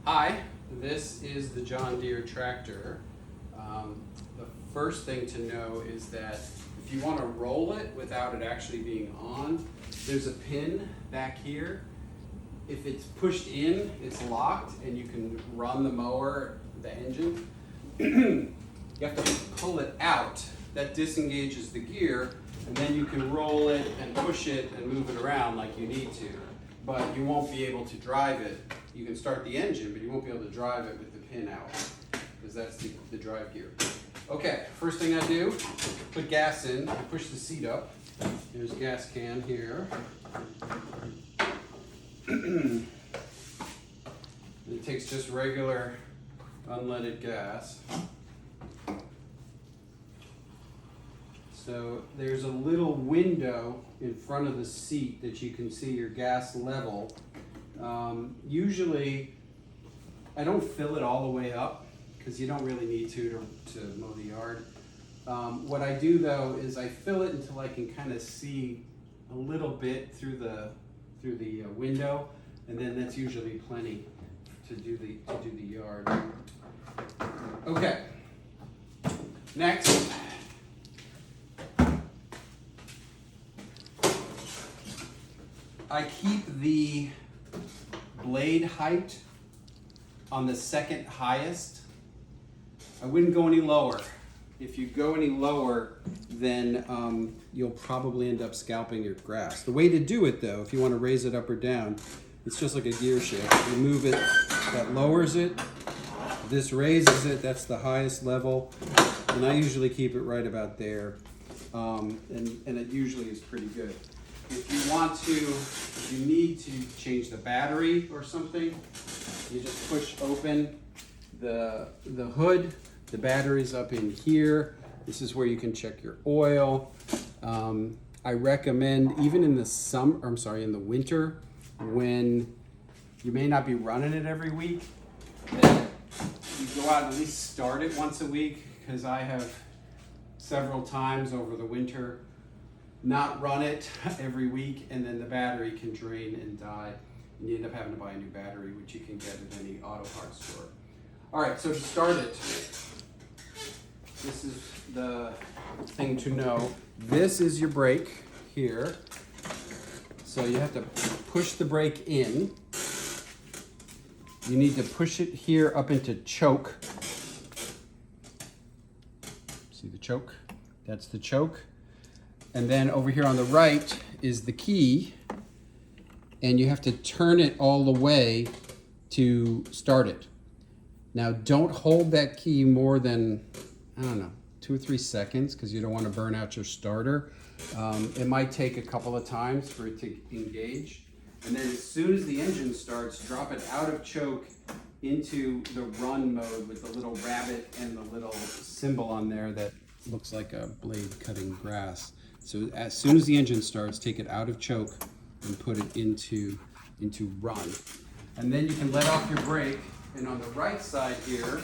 Hi, this is the John Deere tractor. The first thing to know is that if you want to roll it without it actually being on, there's a pin back here. If it's pushed in, it's locked and you can run the mower, the engine. You have to pull it out. That disengages the gear, and then you can roll it and push it and move it around like you need to. But you won't be able to drive it. You can start the engine, but you won't be able to drive it with the pin out, because that's the drive gear. Okay, first thing I do, put gas in. I push the seat up. There's a gas can here. It takes just regular unleaded gas. So there's a little window in front of the seat that you can see your gas level. Usually, I don't fill it all the way up because you don't really need to mow the yard. What I do though is I fill it until I can kind of see a little bit through the window, and then that's usually plenty to do the yard. Okay. Next. I keep the blade height on the second highest. I wouldn't go any lower. If you go any lower, then you'll probably end up scalping your grass. The way to do it though, if you want to raise it up or down, it's just like a gear shift. You move it, that lowers it. This raises it, that's the highest level. And I usually keep it right about there. And it usually is pretty good. If you need to change the battery or something, you just push open the hood. The battery's up in here. This is where you can check your oil. I recommend, even in the winter, when you may not be running it every week, that you go out and at least start it once a week, because I have several times over the winter not run it every week, and then the battery can drain and die, and you end up having to buy a new battery, which you can get at any auto parts store. All right, so to start it, this is the thing to know. This is your brake here. So you have to push the brake in. You need to push it here up into choke. See the choke? That's the choke. And then over here on the right is the key, and you have to turn it all the way to start it. Now don't hold that key more than, 2 or 3 seconds, because you don't want to burn out your starter. It might take a couple of times for it to engage. And then as soon as the engine starts, drop it out of choke into the run mode with the little rabbit and the little symbol on there that looks like a blade cutting grass. So as soon as the engine starts, take it out of choke and put it into run. And then you can let off your brake, and on the right side here,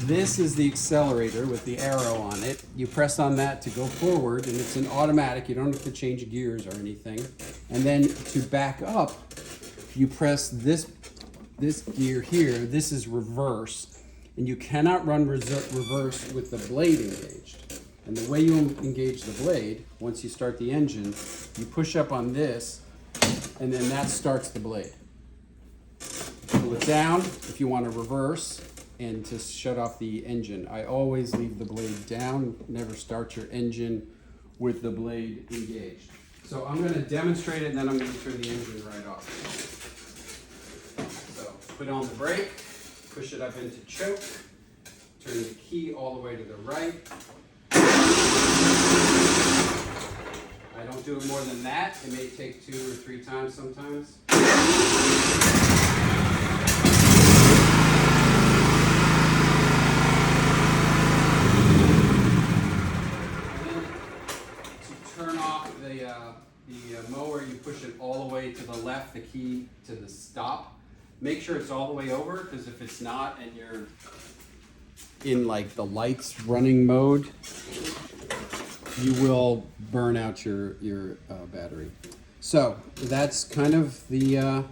this is the accelerator with the arrow on it. You press on that to go forward, and it's an automatic. You don't have to change gears or anything. And then to back up, you press this gear here. This is reverse. And you cannot run reverse with the blade engaged. And the way you engage the blade, once you start the engine, you push up on this, and then that starts the blade. Pull it down if you want to reverse and to shut off the engine. I always leave the blade down, never start your engine with the blade engaged. So I'm going to demonstrate it, and then I'm going to turn the engine right off. So put on the brake. Push it up into choke, turn the key all the way to the right. I don't do it more than that. It may take 2 or 3 times sometimes. And then to turn off the mower, you push it all the way to the left, the key to the stop. Make sure it's all the way over, because if it's not and you're in like the lights running mode, you will burn out your battery. So that's kind of the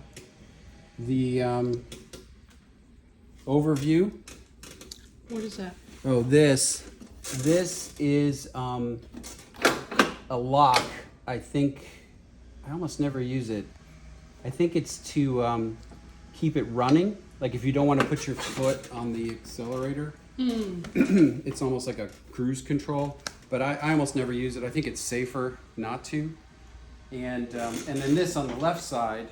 overview. What is that? Oh, this is a lock. I think I almost never use it. I think it's to keep it running. Like if you don't want to put your foot on the accelerator, it's almost like a cruise control. But I almost never use it. I think it's safer not to. And then this on the left side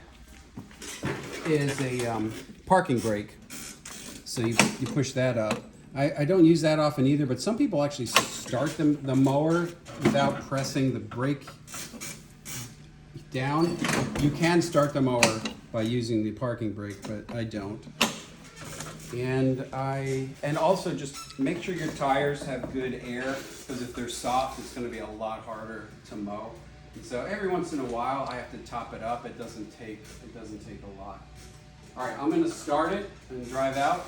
is a parking brake. So you push that up. I don't use that often either, but some people actually start the mower without pressing the brake down. You can start the mower by using the parking brake, but I don't. And also just make sure your tires have good air, because if they're soft, it's going to be a lot harder to mow. And so every once in a while, I have to top it up. It doesn't take a lot. All right, I'm going to start it and drive out.